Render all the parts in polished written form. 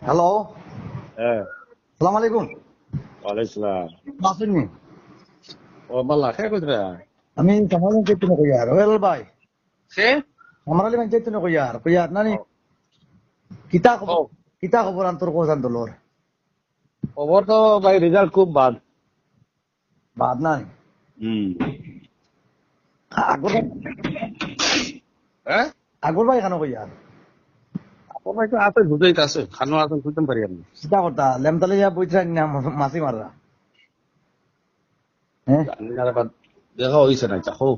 Hello, হ্যাঁ, সালাম আলাইকুম। ওয়ালাইকুম সালাম। আসেননি? ও মাল্লা খে কইরা আমি সমাধান চাইতে না কইয়ার ওয়েল ভাই, খে আমার আলী চাইতে না কইয়ার নানি কিতা খবর, ও কিতা খবর আন্তর কোসান দলর খবর তো ভাই রেজাল্ট খুব বাদ। বাদ নাই হুম। আগর হ্যাঁ, আগর ভাই কেন কইয়ার আপন ভাই তো আছে বুঝাইতে আছে খানো আছে খুঁজতে পারি আমি। কিতা কথা লেমতালে যা বইতরা না মাসি মাররা হ্যাঁ জানি না বাদ দেখা হইছে না চাও।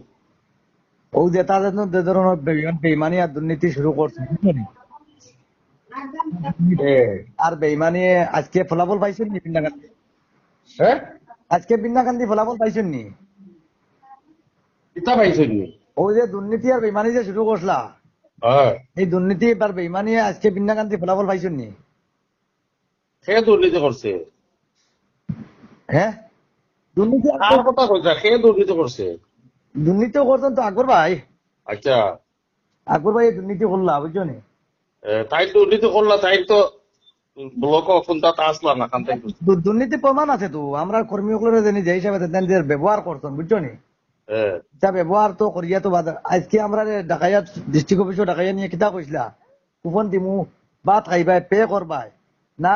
ও যে তাদের যে ধরনের বেইমানি আর দুর্নীতি শুরু করছে বুঝছেন? এ আর বেইমানি আজকে ফলাফল পাইছেন নি বিন্দাকান্দি? হ্যাঁ, আজকে বিন্দাকান্দি ফলাফল পাইছেন নি? কিতা পাইছেন নি? ওই যে দুর্নীতি আর বেইমানি যে শুরু করছলা, হ্যাঁ, এই দুর্নীতি আর বেইমানি আজকে বিন্দাকান্দি ফলাফল পাইছেন নি? খে দুর্নীতি করছে। হ্যাঁ দুর্নীতি কার কথা কইছা খে দুর্নীতি করছে? দুর্নীতিও করতেন তো আকবর ভাই, আচ্ছা, আকবর ভাই দুর্নীতি করলা বুঝছো নি? তাই দুর্নীতি করলা তাই তো ব্লক কোনটা আসলা না কান তাই। দুর্নীতি প্রমাণ আছে তো, আমরা কর্মীগুলো জানি যে হিসাবে তাদের ব্যবহার করতেন বুঝছো নি? হ্যাঁ, যা ব্যবহার তো করিয়া তো বাদ। আজকে আমরা ডাকাইয়াত ডিস্ট্রিক্ট অফিসও ডাকাইয়া নিয়ে কিতা কইসলা কুপন দিমু ভাত খাইবাই পে করবাই না,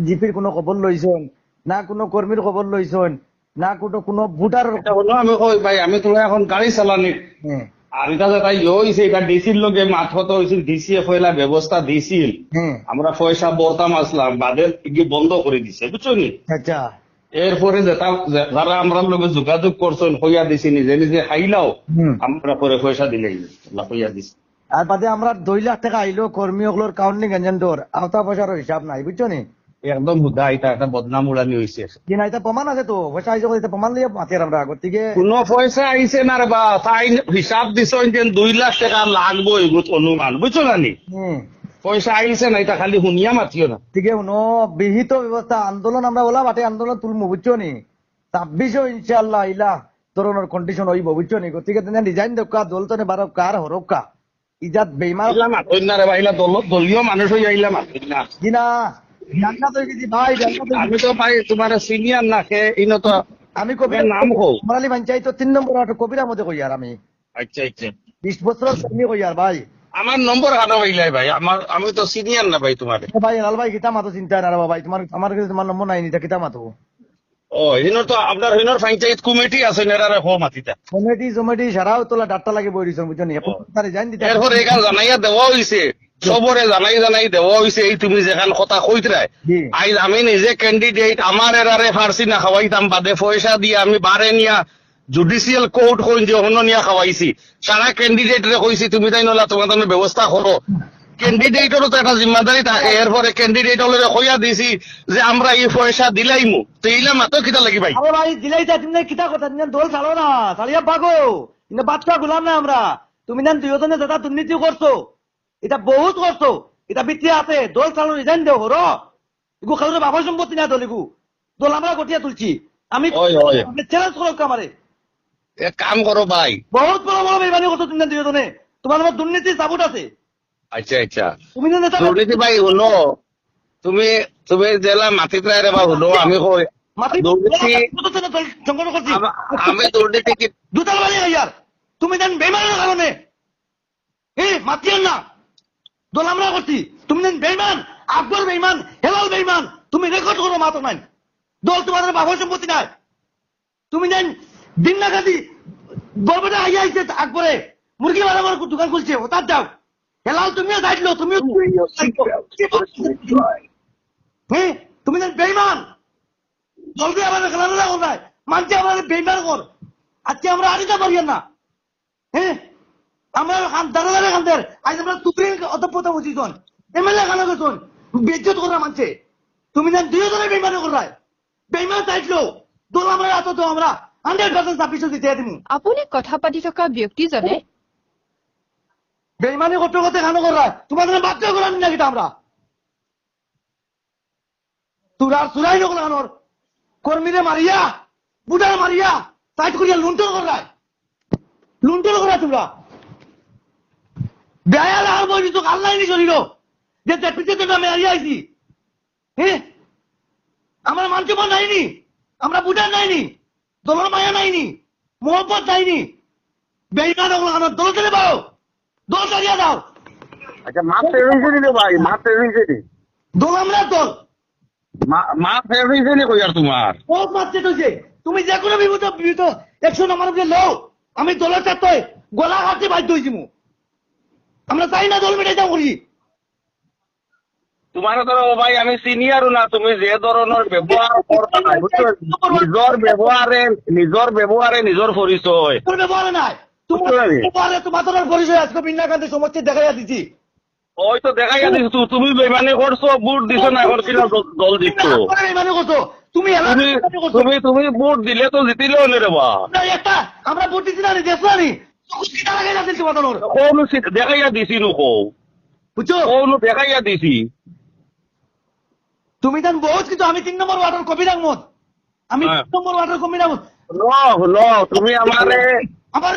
জিপির কোনো খবর লইছন না, কোনো কর্মীর খবর লইছন না, কোনো ভোটার। এটা হলো আমি কই ভাই আমি তো এখন গাড়ি চালানি হ্যাঁ আর এটা যে তাই হয়েছে এটা ডিসির লগে মাথত হয়েছিল ডিসি পয়লা ব্যবস্থা দিছিল হ্যাঁ আমরা পয়সা বর্তাম আসলাম বাদে গিয়ে বন্ধ করে দিছে বুঝছো নি। আচ্ছা এরপরে যারা আমরা লগে যোগাযোগ করছেন হইয়া দিছি নিজে নিজে খাইলাও হুম। আমরা পরে পয়সা দিলেই হইয়া দিছি। আর বাদে আমরা 2 লাখ টাকা আইলো কর্মী ওগুলোর কাউন্টিং এজেন্টর আওতা পয়সার হিসাব নাই বুঝছো নি? একদম হুদা এটা একটা বদনাম উড়ানি হয়েছে। কি না এটা প্রমাণ আছে তো, পয়সা আইসো এটা প্রমাণ লিয়ে মাতির আমরা আগর থেকে। কোন পয়সা আইছে না রে বা তাই হিসাব দিছ যে 2 লাখ টাকা লাগবো এগুলো অনুমান বুঝছো না নি। হুম পয়সা আইছে না এটা খালি শুনিয়া মাতিও না। ঠিক আছে বিহিত ব্যবস্থা আন্দোলন আমরা ওলা বাটে আন্দোলন তুলমু বুঝছো নি? 26ও ইনশাআল্লাহ ইলা ধরনের কন্ডিশন হইব বুঝছো নি? গতিকে তেনে ডিজাইন দক্কা দলতনে বারো কার হরক্কা ইজাত বেইমান আইলা মাতই না রে ভাই দলীয় মানুষ হইয়া আইলা মাতই না। কিনা জান্নাত হয়ে গেছি ভাই, জান্নাত হয়ে আমি গেছি। তো ভাই তোমার সিনিয়র না খে ইনো তো আমি তোমার নাম কও। কবিরালি পঞ্চায়েত 3 নম্বর কবিরা মধ্যে কই আর আমি আচ্ছা আচ্ছা 20 বছরের কর্মী কই আর ভাই। আমার নম্বর হানা হইলাই ভাই আমি তো সিনিয়র না ভাই তোমার। ভাই লাল ভাই কিতা মাতো চিন্তা না রে ভাই, তোমার আমার কাছে তোমার নম্বর নাই নিতা কিতা মাতো। ও হিনোর তো আপনার হিনোর পঞ্চায়েত কমিটি আছে নেরারে হো মাতিতা। কমিটি জমিটি সারাও তোলা ডাক্তার লাগে বই দিছ বুঝছো নি? এখন তারে জান দিতে এরপর এখান জানাইয়া দেওয়া হইছে সবরে জানাই দেওয়া হইছে এই তুমি যেখান কথা কইতরাই জি। আইজ আমি নিজে ক্যান্ডিডেট আমার এরারে ফার্সি না খাওয়াইতাম বাদে পয়সা দিয়ে আমি বারে নিয়া জুডিশিয়াল কোর্ট কইন যে অন্য নিয়া খাওয়াইছি সারা ক্যান্ডিডেট রে কইছি তুমি তাই নলা তোমাদের ব্যবস্থা করো। ক্যান্ডিডেটেরও তো একটা জিম্মাদারি থাকে এরপরে ক্যান্ডিডেট হলে কইয়া দিছি যে আমরা এই পয়সা দিলাইমু তো এইলা মাত্র কিতা লাগি ভাই। আরে ভাই দিলাই তা তুমি কিতা কথা তুমি দোল চালো না চালিয়া ভাগো, কিন্তু বাচ্চা গুলাম না আমরা। তুমি না দুইজনে যেটা দুর্নীতি করছো এটা বহুত করছো, এটা বিত্তি আছে দোল চালো রিজাইন দেও হরো এগু কারোর বাবা সম্পত্তি না দল এগু দল আমরা গটিয়া তুলছি। আমি ওই ওই চ্যালেঞ্জ করো আমারে এক কাম করো ভাই। বহুত বড় বড় বেমানি করছো তুমি না দুইজনে, তোমার আমার দুর্নীতি সাবুট আছে। আচ্ছা আচ্ছা তুমি না নেতা দুর্নীতি ভাই শুনো তুমি তুমি জেলা মাটিত রে বা শুনো আমি কই মাতি দুর্নীতি সংগঠন করছি আমি দুর্নীতি কি দুতাল বাড়ি ইয়ার তুমি দেন বেমানের কারণে মাতিয়েন না দল আমরা করছি। তুমি দেন বেইমান আকবর বেইমান হেলাল বেইমান, তুমি রেকর্ড করো মাতো নাই দল তোমাদের বাবার সম্পত্তি নাই। তুমি দেন দিন না খাদি বলবেটা আইয়া আইছে আকবরে মুরগি বানাবার দোকান খুলছে ওটার যাও হেলাল তুমিও দায়িত্ব তুমিও হ্যাঁ তুমি দেন বেইমান জলদি আমাদের খেলাধুলা কোথায় মানছে আমাদের বেইমান কর। আজকে আমরা আনিতে পারি না হ্যাঁ আমরা দাঁড়া খানদের আজ আমরা তুকরি অতপ্রত উচিত এমএলএ খানা গেছন বেজ্জত করা মানছে। তুমি না দুইজনে বেইমানে করায় বেইমান দায়িত্ব দল আমরা এত তো আমরা 100% ছাব্বিশ দিতে দিমু। আপুনি কথা পাতি থকা ব্যক্তিজনে বেইমানি করতে করতে খানো করায় তোমাদের বাধ্য করার না কিটা আমরা চুরাই নকল খানোর কর্মীরে মারিয়া বুটার মারিয়া সাইড করিয়া লুণ্ঠন করায় তোমরা বেয়াল আর বলি তো আল্লাহ নি চলিল যে পিছিয়ে আমি হারিয়ে আইছি হ্যাঁ আমার মানসম্মান নাইনি, আমরা বুঝার নাইনি, দলের মায়া নাইনি, মোহব্বত নাইনি, বেইমান আমার দল চলে পাও, দল চালিয়ে দাও। আচ্ছা মাপ ফেরইছে নি রে ভাই, মাপ ফেরইছে নি, দল আমরা দল মাপ ফেরইছে নি কই আর তোমার? বহুত মারছে তুই, তুমি যে কোনো বিপদ একশো আমার উপরে লও, আমি দলের চারটে গলা হাতে বাধ্য হয়েছি মু, আমরা চাই না দল মেটাই যাও করি। তোমার ধরো ভাই আমি সিনিয়রও না, তুমি যে ধরনের ব্যবহার করতা নিজের ব্যবহারে নিজের পরিচয়। তোর ব্যবহারে নাই, তোমার ব্যবহারে তোমার তোর পরিচয় আজকে বিন্যাকান্তি সমস্ত দেখাইয়া দিছি। ওই তো দেখাইয়া দিছ, তুমি বেমানি করছো, বুট দিছো না করছিল দল জিততো। মানে করছো তুমি, তুমি তুমি বুট দিলে তো জিতিলেও নে রে বা। একটা আমরা ভোট দিচ্ছি না, দেখছো না সিটা লাগাই যাচ্ছে তোমার কোন দেখাইয়া দিছি নো কো, বুঝছো? কোন দেখাইয়া দিছি। তুমি জান বহুত কিন্তু আমি 3 নম্বর ওয়ার্ডের কবি রাখমত, আমি 3 নম্বর ওয়ার্ডের কবি রাখমত তুমি আমারে আমার